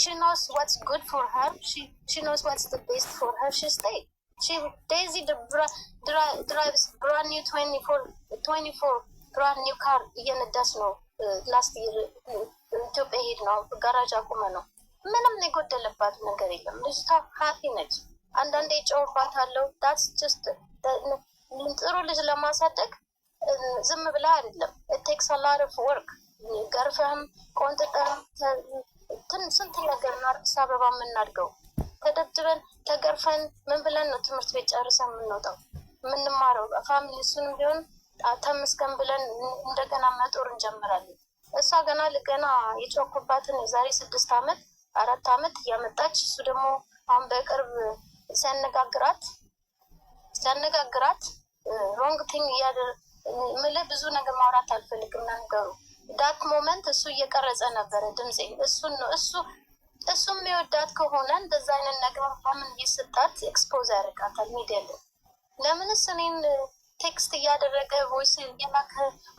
She knows what's good for her. She knows what's the best for her. She stay. Daisy drives brand new 24 brand new car እየነዳች ነው። ላስት ይር ኢትዮጵያ ሄድ ነው ጋራጅ አቁመ ነው። ምንም የጎደለባት ነገር የለም። ልጅቷ ሀፒ ነች። አንዳንዴ ጨውባታለሁ። ዳትስ ጀስት ጥሩ ልጅ ለማሳደግ ዝም ብላ አይደለም። ቴክስ ላር ኦፍ ወርክ ገርፈህም ቆንጥጠህም ስንት ነገር ነው አዲስ አበባ የምናድገው። ተደብድበን ተገርፈን ምን ብለን ነው ትምህርት ቤት ጨርሰን የምንወጣው የምንማረው? ፋሚሊ እሱንም ቢሆን ተመስገን ብለን እንደገና መጦር እንጀምራለን። እሷ ገና የጮኩባትን የዛሬ 6 ዓመት 4 ዓመት እያመጣች እሱ ደግሞ አሁን በቅርብ ሲያነጋግራት ሮንግ ቲንግ ምልህ ብዙ ነገር ማውራት አልፈልግም ነገሩ ዳት ሞመንት እሱ እየቀረጸ ነበረ ድምፄ። እሱን ነው እሱ የሚወዳት ከሆነ እንደዛ አይነት ነገር በምን እየሰጣት ኤክስፖዝ ያደርጋታል ሚዲያ ላይ። ለምንስ እኔን ቴክስት እያደረገ ቮይስ እየላከ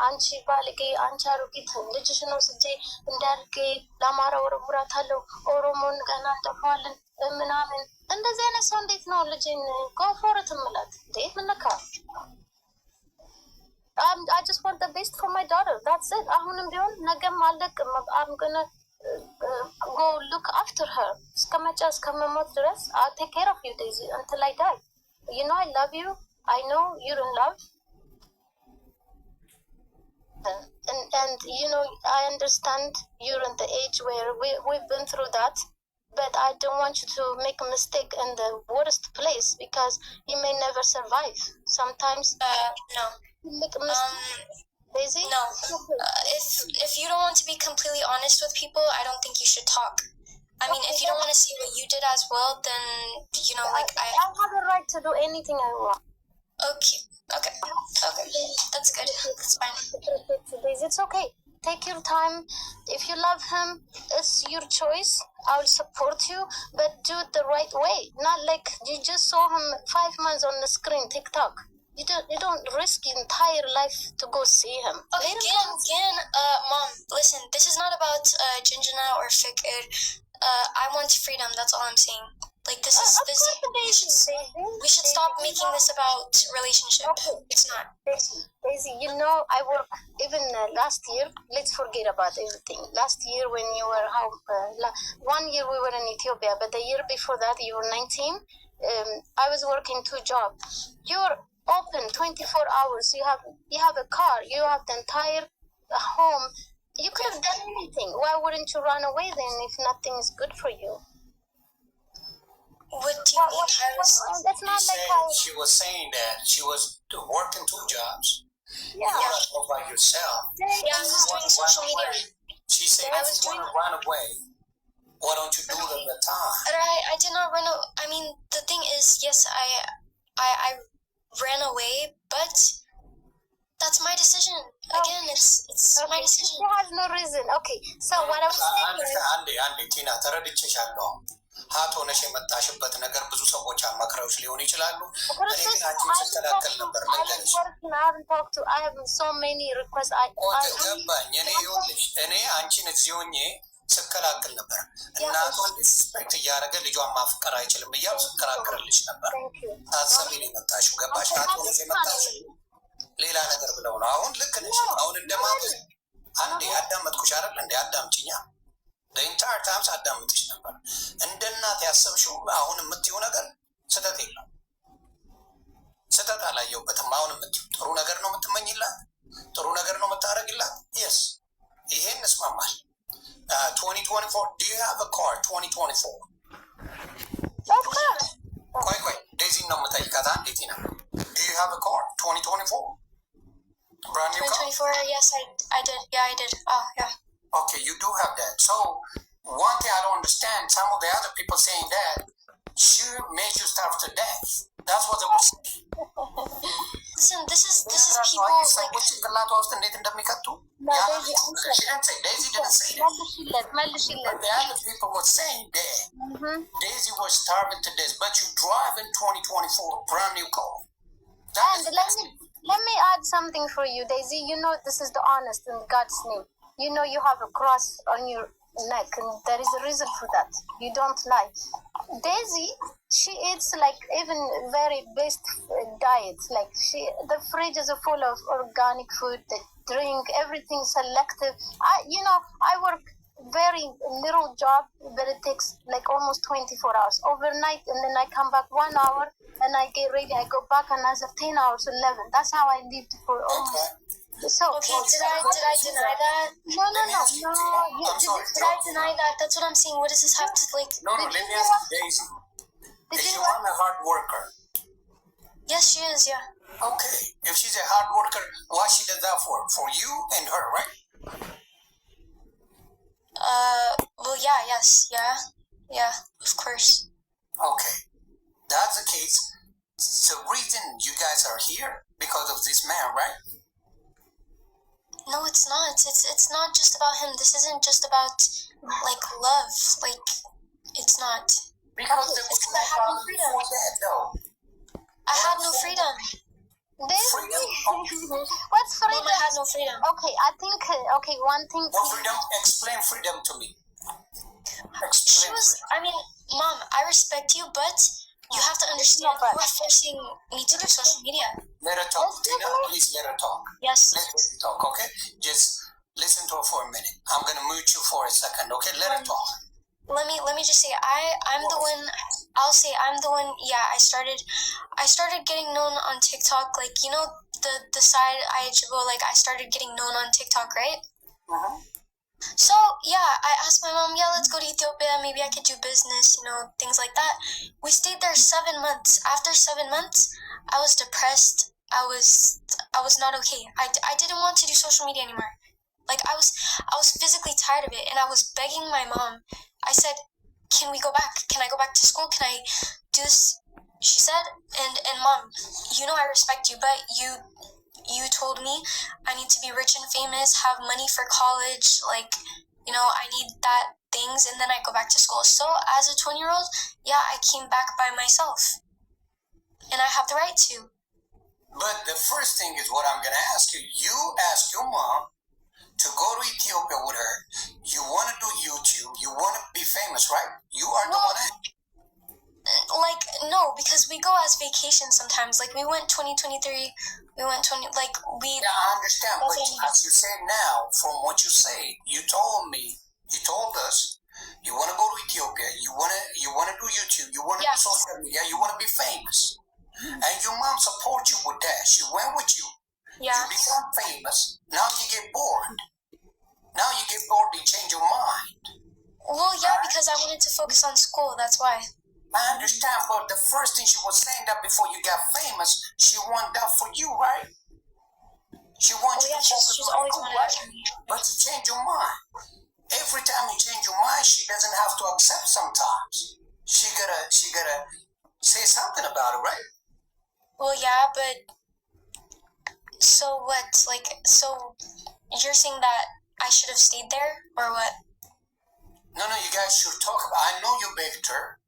አንቺ ባልጌ፣ አንቺ አሮጊት ልጅሽ ነው ስጄ እንዳርጌ ለአማራ ወረቡራታለሁ ኦሮሞን ገና እንደፋዋለን ምናምን። እንደዚህ አይነት ሰው እንዴት ነው ልጅን ጎፎርት ምላት? እንዴት ምነካ? I just want the best for my daughter. That's it. አሁንም ቢሆን ነገም አለቅም። I'm gonna go look after her. እስከመሞት ድረስ I'll take care of you, Daisy, until I die. You know I love you. I know you're in love. And you know, I understand you're in the age where we've been through that. But I don't want you to make a mistake in the worst place because you may never survive. Sometimes, no. Daisy? No. If you don't want to be completely honest with people, I don't think you should talk. I mean, if you don't want to see what you did as well, then, you know, like I have the right to do anything I want. Okay. That's good. That's fine. Daisy, it's okay. Take your time. If you love him, it's your choice. I will support you, but do it the right way. Not like you just saw him 5 months on the screen, TikTok. You don't risk your entire life to go see him. Okay, again, Mom, listen, this is not about Jinjana or Fikr. I want freedom, that's all I'm saying. Like, we should stop making this about relationship. Okay. It's not. Daisy, you know, I work even last year. Let's forget about everything. Last year when you were home, 1 year we were in Ethiopia, but the year before that you were 19. I was working 2 jobs. You're open 24 hours. You have a car. You have the entire home. You could have done anything. Why wouldn't you run away then if nothing is good for you? What do you mean? That's not like how she was saying that she was working 2 jobs. Yeah. You want to go by yourself. Yeah, I was doing social media. She said if you want to run away, why don't you do it at the time? I did not run away. I mean, the thing is, yes, I ran away, but that's my decision. Again, it's my decision. She has no reason. Okay, so what I was saying is... አንዴ ቲና ተረድቼሻለሁ። ሀት ሆነሽ የመጣሽበት ነገር ብዙ ሰዎች አማክረውሽ ሊሆን ይችላሉ። እኔ ግን አንቺን ስከላከል ነበር ልንገርሽ። ገባኝ። እኔ አንቺን እዚህ ሆኜ ስከላከል ነበር። እናቷን ዲስፔክት እያደረገ ልጇን ማፍቀር አይችልም እያሉ ስከራከርልሽ ነበር። ታሰሚን የመጣሽው ገባሽ? ሀት ሆነሽ የመጣሽው ሌላ ነገር ብለው ነው። አሁን ልክ ነሽ። አሁን እንደማለት አንዴ አዳመጥኩሽ አይደል? እንደ አዳምጪኛ ኢንታር ታይምስ አዳምጥሽ ነበር። እንደ እናት ያሰብሽው አሁን የምትይው ነገር ስህተት የለም። ስህተት አላየሁበትም። አሁን የምትይው ጥሩ ነገር ነው የምትመኝላት፣ ጥሩ ነገር ነው የምታደርግላት። የስ ይሄን እስማማል። 2024 do you have a car? 2024 ቆይ ዴዚን ነው የምጠይቃት። አንዴት ነው do you have a car? 2024 brand new car? 2024, yes, I did. Yeah, I did. Oh, yeah. Okay, you do have that. So, one thing I don't understand, some of the other people saying that she made you starve to death. That's what they were saying. Listen, this is people like... Daisy didn't say that. But the other people were saying that Daisy was starving to death, but you drive in 2024 a brand new car. Let me add something for you, Daisy. You know this is the honest in God's name. You know you have a cross on Like there is a reason for that. You don't lie. Daisy, she eats like even very best diet. Like the fridge is full of organic food. The drink, everything selective. I work very little job, but it takes like almost 24 hours overnight, and then I come back 1 hour and I get ready. I go back another 10 hours, 11. That's how I lived for almost. So okay, did I deny that? No. Did I deny that? That's what I'm saying. What does this have to like? No, let me ask you, Daisy. Is your mom a hard worker? Yes, she is. Yeah. Okay. If she's a hard worker, why she does that for? For you and her, right? Well, yeah, yes, yeah, of course. Okay. That's the case. The reason you guys are here because of this man, right? No, it's not. It's not just about him. This isn't just about like love. Like it's not. Because there was no problem for that, though. I had no freedom. Freedom? What's freedom? Mom, I had no freedom. Okay, I think one thing. What freedom? Explain freedom to me. She was. I mean, Mom, I respect you, but you have to understand. You are forcing me to do social media. Let her talk. Tina, please let her talk. Yes. Let her talk, okay? Just listen to her for a minute. I'm gonna mute you for a second, okay? Let her talk. Let me just say I'm the one. I'll say I'm the one. Yeah, I started getting known on TikTok. Like the side Ajibo. Like I started getting known on TikTok, right? So yeah, I asked my mom, yeah, let's go to Ethiopia. Maybe I could do business, things like that. We stayed there 7 months. After 7 months, I was depressed. I was not okay. I didn't want to do social media anymore. Like I was physically tired of it, and I was begging my mom. I said, "Can we go back? Can I go back to school? Can I do this?" She said, "And Mom, I respect you, but you told me I need to be rich and famous, have money for college, like, I need that things, and then I go back to school." So as a 20-year-old, yeah, I came back by myself, and I have the right to. But the first thing is what I'm gonna ask you. You asked your mom to go to Ethiopia with her. You want to do YouTube. You want to be famous, right? You are the one. Like, no, because we go as vacation sometimes. Like, we went 2023. We went 20. Like, we. Yeah, I understand. But as you said now, from what you say, you told us, you want to go to Ethiopia. You want to do YouTube. You want to do social media. You want to be famous. And your mom supports you with that. She went with you. Yeah. You become famous. Now you get bored. You change your mind. Well, yeah, because I wanted to focus on school. That's why. I understand, but the first thing she was saying that before you got famous, she wanted that for you, right? She wants you to focus she's on always school, wanted right? that for me. But you change your mind. Every time you change your mind, she doesn't have to accept sometimes. She gotta say something about it, right? Well, yeah, but so what? Like, so you're saying that I should have stayed there, or what? No, you guys should talk about. I know you begged her,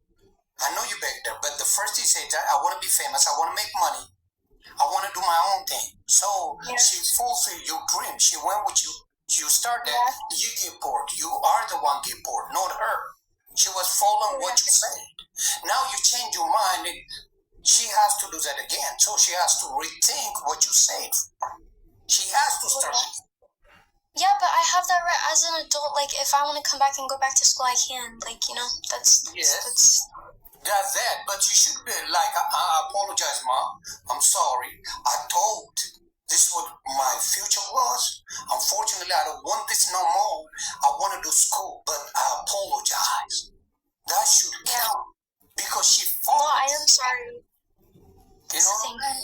but the first thing said that I want to be famous, I want to make money, I want to do my own thing. So she fulfilled your dream. She went with you. You started. You get bored. You are the one get bored, not her. She was following what you said. Now you change your mind. She has to do that again. So she has to rethink what you said. She has to start. Yeah, but I have that right as an adult. Like, if I want to come back and go back to school, I can. Like, that's. That's that. But you should be like, I apologize, Mom. I'm sorry. I thought this what my future was. Unfortunately, I don't want this no more. I want to do school, but I apologize. That should count. Because she fought. No, I am sorry. You know what I mean?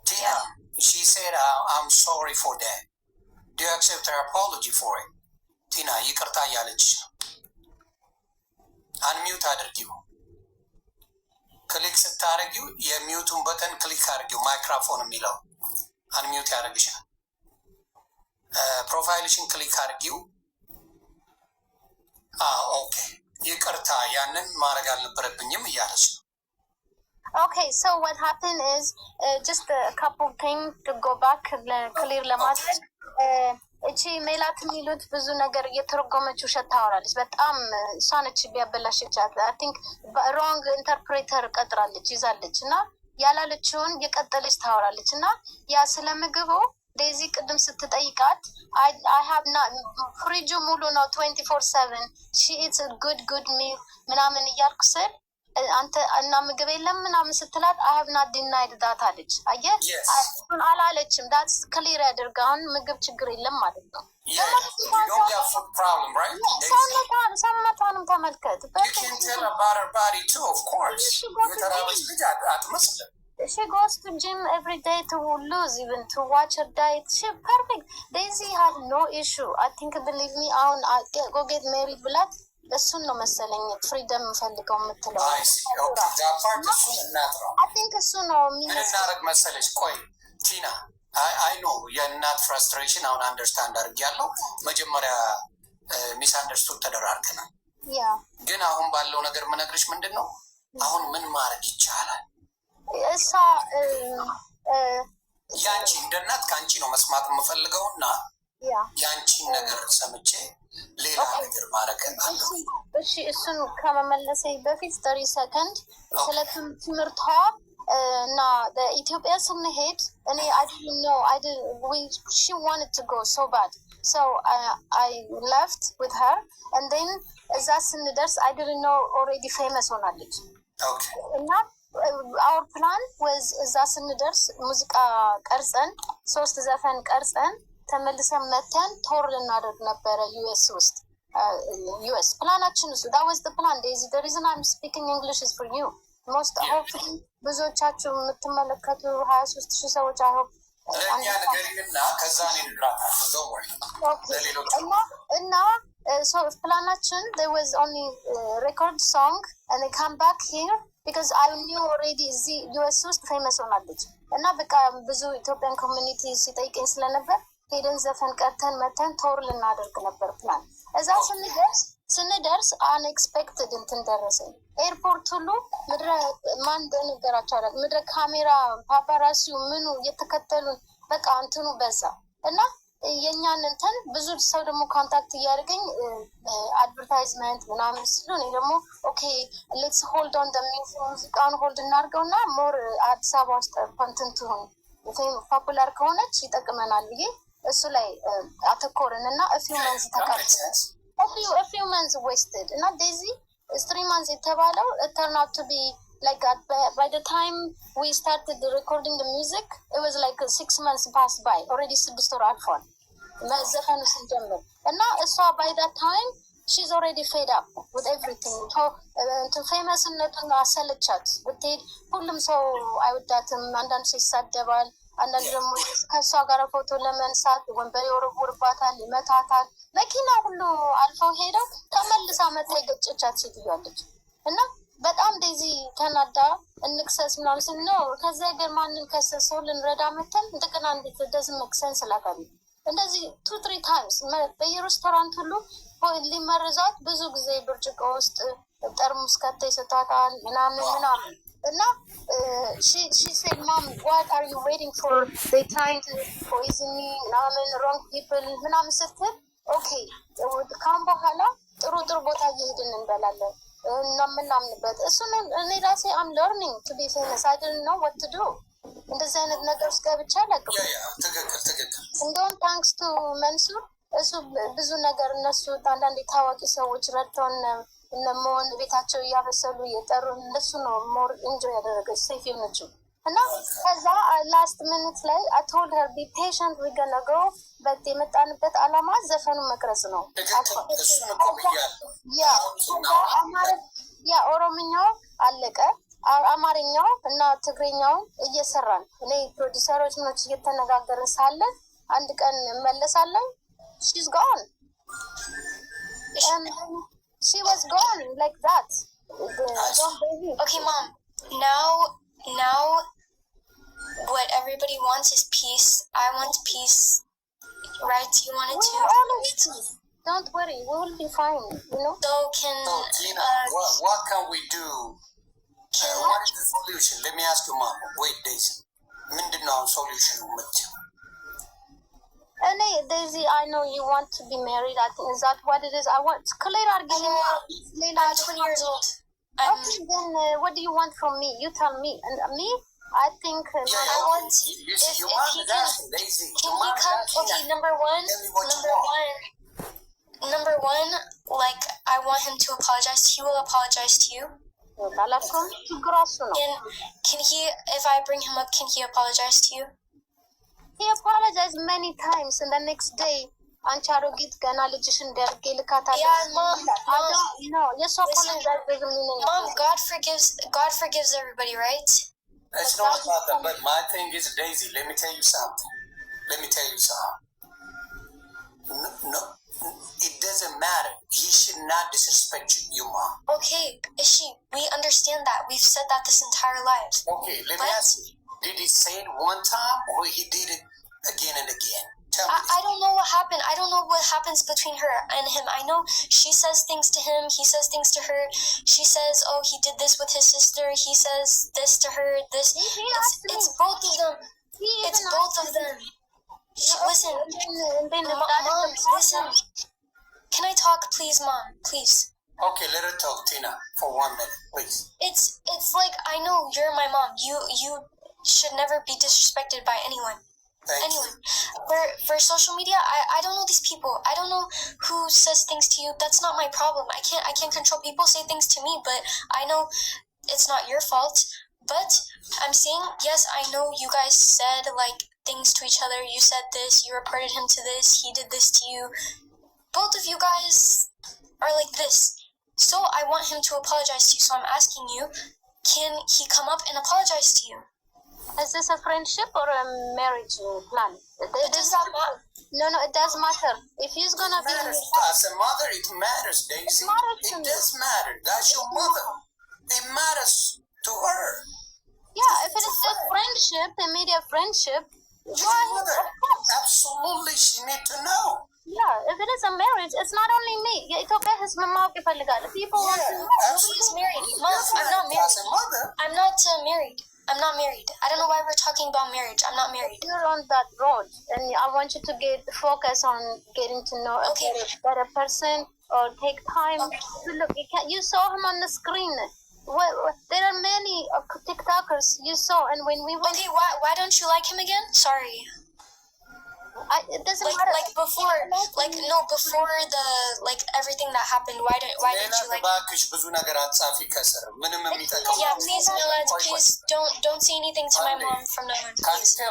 Tina, she said, I'm sorry for that. Do you accept her apology for it? Tina, ይቅርታ እያለች ነው። አንሚዩት አድርጊው። ክሊክ ስታደርጊው የሚዩቱን በተን ክሊክ አድርጊው። ማይክሮፎን የሚለው አንሚዩት ያደርግሻል። ፕሮፋይልሽን ክሊክ አድርጊው። ኦኬ ይቅርታ ያንን ማድረግ አልነበረብኝም እያለች ነው። Okay, so what happened is just a couple things to go back clear ለማድረግ እቺ ሜላት የሚሉት ብዙ ነገር እየተረጎመች ውሸት ታወራለች። በጣም እሷነች ቢያበላሸቻት አይ ቲንክ ሮንግ ኢንተርፕሬተር ቀጥራለች ይዛለች እና ያላለችውን የቀጠለች ታወራለች እና ያ ስለ ምግቡ ዴዚ ቅድም ስትጠይቃት አይሀብና ፍሪጁ ሙሉ ነው 24/7 ሺ ኢትስ ጉድ ሚል ምናምን እያልኩ ስል አንተ እና ምግብ የለም ምናምን ስትላት አይሀብና ዲናይድ ዳት አለች። አየህ እሱን አላለችም። ዳትስ ክሊር ያደርግ አሁን ምግብ ችግር የለም ማለት ነው። ሰውነቷንም ተመልከት። She goes to gym every day to lose, even to watch her diet. She perfect. Daisy has no issue. I think, believe me, go get married. But እሱን ነው መሰለኝ ፍሪደም ፈልገው የምትለው። I think እሱ ነው የሚናረግ መሰለች። ቆይ ቲና አይ ኖ የእናት ፍራስትሬሽን አሁን አንደርስታንድ አድርጌያለሁ። መጀመሪያ ሚስ አንደርስቱድ ተደራርገናል። ግን አሁን ባለው ነገር የምነግርሽ ምንድን ነው አሁን ምን ማድረግ ይቻላል? እሷ ያንቺ እንደ እናት ከአንቺ ነው መስማት የምፈልገው እና ያንቺን ነገር ሰምቼ ሌላ ነገር ማድረግ አለ። እሺ እሱን ከመመለሴ በፊት 30 ሰከንድ ስለ ትምህርቷ እና ኢትዮጵያ ስንሄድ እኔ she wanted to go so bad so I left with her and then እዛ ስንደርስ I didn't know already famous ሆናለች እና our plan was እዛ ስንደርስ ሙዚቃ ቀርጸን 3 ዘፈን ቀርጸን ተመልሰን መተን ቶር ልናደርግ ነበረ ዩኤስ ውስጥ ዩኤስ ፕላናችን እሱ that was the plan. Daisy, the reason I'm speaking English is for you. most hopefully ብዙዎቻችሁ የምትመለከቱ 23,000 ሰዎች I hope እና so ፕላናችን there was only record song and they come back here because I knew already እዚህ ዩኤስ ውስጥ ፌመስ ሆናለች እና በቃ ብዙ ኢትዮጵያን ኮሚኒቲ ሲጠይቀኝ ስለነበር ሄደን ዘፈን ቀርተን መተን ቶር ልናደርግ ነበር ፕላን። እዛ ስንደርስ አንኤክስፔክትድ እንትን ደረሰኝ። ኤርፖርት ሁሉ ምድረ ማን እንደነገራቸው አላውቅም። ምድረ ካሜራ ፓፓራሲው ምኑ እየተከተሉን በቃ እንትኑ በዛ እና የእኛን እንትን ብዙ ሰው ደግሞ ኮንታክት እያደረገኝ አድቨርታይዝመንት ምናምን ስሉ እኔ ደግሞ ኦኬ ሌትስ ሆልድ ኦን ሙዚቃውን ሆልድ እናድርገው እና ሞር አዲስ አበባ ውስጥ ኮንተንት ሆን ፖፑላር ከሆነች ይጠቅመናል ብዬ እሱ ላይ አተኮርን እና ፊው መንዝ ተቀርጽ ፊው መንዝ ዌስትድ እና ዴዚ 3 months የተባለው turn out to be like that. By the time we started recording the music it was like 6 months passed by already 6 ወር አልፏል መዘፈኑ ስንጀምር እና እሷ by that time she's already fed up with everything. to famousነቱን አሰለቻት ብትሄድ ሁሉም ሰው አይወዳትም። አንዳንድ ሰው ይሳደባል። አንዳንድ ደግሞ ከእሷ ጋር ፎቶ ለመንሳት ወንበር ይወረውርባታል፣ ይመታታል። መኪና ሁሉ አልፈው ሄደው ተመልሳ መታ የገጨቻት ሴትዮዋለች እና በጣም ዴዚ ተናዳ እንክሰስ ምናምን ስንነው ከዚ ሀገር ማንን ከሰሰው ልንረዳ መተን እንደገና እንዴት ደዝም መክሰን ስላካቢ እንደዚህ 2-3 times በየሬስቶራንት ሁሉ ሊመረዛት ብዙ ጊዜ ብርጭቆ ውስጥ ጠርሙስ ከተይ ሰጣታል ምናምን እና she said mom what are you waiting for they trying to poison me ምናምን wrong people ምናምን ስትል ኦኬ ካም በኋላ ጥሩ ቦታ እየሄድን እንበላለን እና ምናምንበት እሱን እኔ ራሴ I'm learning to be famous I didn't know what to do እንደዚህ አይነት ነገር ውስጥ ገብቼ አላውቅም። ትክክል እንደውም ታንክስ ቱ መንሱር እሱ ብዙ ነገር እነሱ አንዳንድ ታዋቂ ሰዎች ረድተውን እነመሆን ቤታቸው እያበሰሉ እየጠሩ እንደሱ ነው ሞር ኢንጆይ ያደረገች ሴፍ የሆነችው እና ከዛ ላስት ሚኒት ላይ I told her be patient we gonna go but የመጣንበት አላማ ዘፈኑ መቅረጽ ነው። ያ ኦሮምኛው አለቀ አማርኛው እና ትግርኛው እየሰራን እኔ ፕሮዲውሰሮች ነች እየተነጋገርን ሳለ አንድ ቀን መለሳለሁ she's gone and she was gone like that. Okay mom, now what everybody wants is peace. I want peace, right? You want it too? Don't worry, we will be fine, you know. So can what can we do? What is the solution? Let me ask you mom. Wait days. ምንድነው solution? Daisy, I know you want to be married. I think is that what it is. I want clear argument. I'm 20 years old. Okay, then what do you want from me? You tell me. And me, I think I want. You want Daisy. Can he come? Okay, number one, like I want him to apologize. He will apologize to you. Can he? If I bring him up, can he apologize to you? He apologized many times, and the next day, Ancharogi gana legishun derge likata. Yeah, Mom. I don't know. Yes, apologize doesn't mean Mom, God forgives everybody, right? It's not about that, but my thing is, Daisy, let me tell you something. No, it doesn't matter. He should not disrespect you, Mom. Okay, Ishi, we understand that. We've said that this entire life. Okay, let me ask you. Did he say it one time or he did it again and again? Tell me. I don't know what happened. I don't know what happens between her and him. I know she says things to him. He says things to her. She says, oh, he did this with his sister. He says this to her. This. It's both of them. It's both of them. Listen. Mom, listen. Can I talk, please, Mom? Please. Okay, let her talk, Tina, for 1 minute, please. It's like, I know you're my mom. You should never be disrespected by anyone. For social media, I don't know these people. I don't know who says things to you. That's not my problem. I can't control people say things to me, but I know it's not your fault. But I'm saying, yes, I know you guys said like things to each other. You said this, you reported him to this, he did this to you. Both of you guys are like this. So I want him to apologize to you. So I'm asking you, can he come up and apologize to you? Is this a friendship or a marriage plan? It does not matter. No, it does matter. If he's gonna be as a mother, it matters, Daisy. It does matter. That's your mother. It matters to her. Yeah, if it is a friendship, immediate friendship, absolutely, she need to know. Yeah, if it is a marriage, it's not only me. Ethiopia has people want to know. Nobody's married. Mom, I'm not married. As a mother, I'm not married. I'm not married. I don't know why we're talking about marriage. I'm not married. You're on that road, and I want you to focus on getting to know a better person, or take time to look. You saw him on the screen. There are many TikTokers you saw, and when we went... Okay, why don't you like him again? Sorry. It doesn't matter. Before the everything that happened. Why didn't you like? Yeah, please, Milad, please don't say anything to my mom from now on. Please.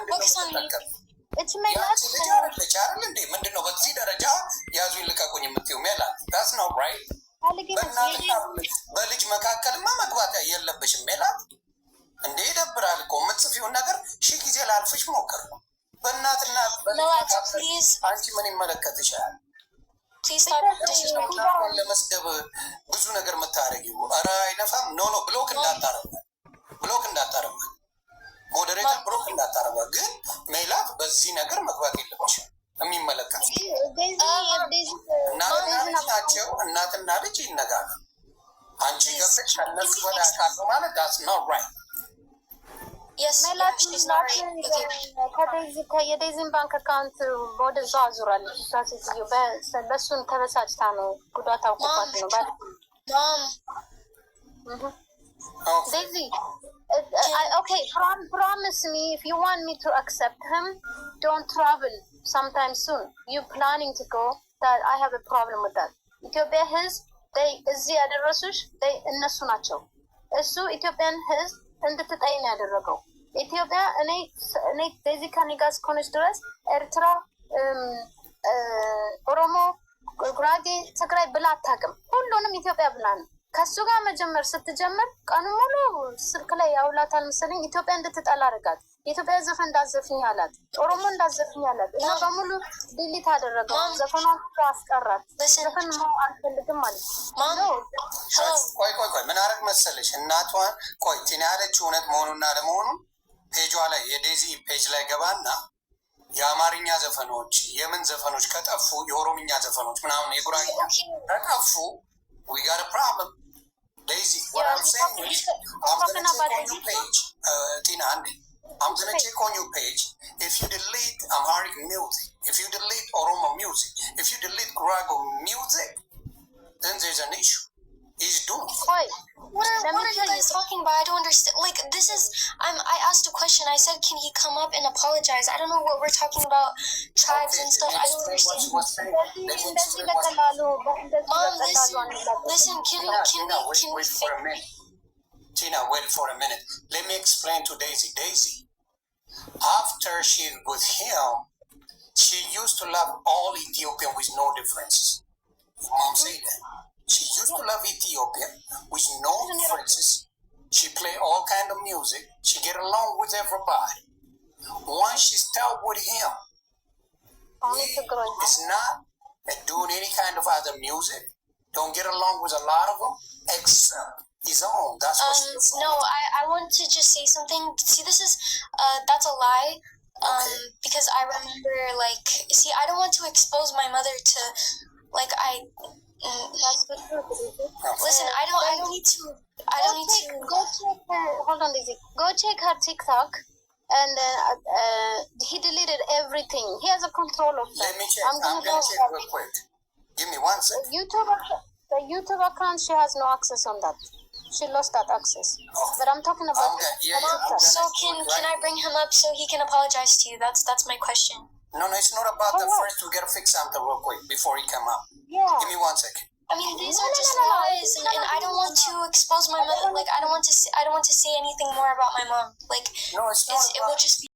Focus on me. It's my That's not right. በልጅ መካከልማ መግባት የለብሽም ሜላት። እንዴ ይደብራል እኮ የምትጽፊውን ነገር ሺህ ጊዜ ላልፍሽ ሞክር ነው። በእናትና አንቺ ምን ይመለከትሻል? ለመስደብ ብዙ ነገር የምታደርጊው ኧረ አይነፋም። ኖ ብሎክ እንዳታረጉ ሞዴሬተር ብሎክ እንዳታረጉ። ግን ሜላት በዚህ ነገር መግባት የለብሽም። የሚመለከት ናቸው። እናትና ልጅ ይነጋሉ። አንቺ ገብተሽ ከነሱ ወደ አካሉ ማለት ዳስ ነው ራይት። የዴዚን ባንክ አካውንት ወደዛ አዙራለች። እሷ ሴትዮ በእሱን ተበሳጭታ ነው ጉዳት አውቆባት ነው። ዴዚ okay, promise me if you want me to accept him, don't travel sometime soon. You planning to go? That I have a problem with that. Ethiopia ህዝብ እዚህ ያደረሱሽ እነሱ ናቸው። እሱ ኢትዮጵያን ህዝብ እንድትጠይ ነው ያደረገው። ኢትዮጵያ እኔ ዴዚ ከኔ ጋር እስከሆነች ድረስ ኤርትራ፣ ኦሮሞ፣ ጉራጌ፣ ትግራይ ብላ አታውቅም። ሁሉንም ኢትዮጵያ ብላ ነው። ከሱ ጋር መጀመር ስትጀምር ቀኑ ሙሉ ስልክ ላይ ያውላታል መሰለኝ። ኢትዮጵያ እንድትጠላ አድርጋት። የኢትዮጵያ ዘፈን እንዳዘፍኝ አላት፣ ኦሮሞ እንዳዘፍኝ አላት። እና በሙሉ ዲሊት አደረገው። ዘፈኗን አስቀራት። ዘፈን አልፈልግም ማለት ነው። ቆይ ምን አደረግ መሰለሽ? እናቷን ቆይ ቲና ያለችው እውነት መሆኑና ለመሆኑን ፔጇ ላይ የዴዚ ፔጅ ላይ ገባና የአማርኛ ዘፈኖች የምን ዘፈኖች ከጠፉ የኦሮምኛ ዘፈኖች ምናምን የጉራጌ ከጠፉ we got a problem. Daisy, what I'm saying is, I'm going to check on your page. Tina, Andy, I'm going to check on your page. If you delete Amharic music, if you delete Oromo music, if you delete Kurago music, then there's an issue. He's doomed. Wait, what are you guys talking about? I don't understand. Like, this is, I asked a question. I said, can he come up and apologize? I don't know what we're talking about, tribes and stuff. I don't understand. Mom, listen, can we wait for a minute. Tina, wait for a minute. Let me explain to Daisy. Daisy, after she with him, she used to love all Ethiopian with no differences. Mom said that. She used to love Ethiopia with no differences. She play all kind of music. She get along with everybody. Once she start with him, he is not doing any kind of other music. Don't get along with a lot of them, except his own. That's what she no, I want to just say something. See, this is, that's a lie. Because I remember, like, see, I don't want to expose my mother to, like, listen, I don't need to. Go check her. Hold on, Lizzie. Go check her TikTok, and he deleted everything. He has a control of that. Let me check. I'm gonna check real quick. Give me 1 second. The YouTube account, she has no access on that. She lost that access. Oh. But I'm talking about. So can I bring him up so he can apologize to you? That's my question. No, it's not about that. First, we gotta fix something real quick before he come up. Yeah. Give me 1 second. I mean, these are just lies, and I don't want to expose my mother. Like, I don't want to say anything more about my mom. Like, no, it's not. It will just be.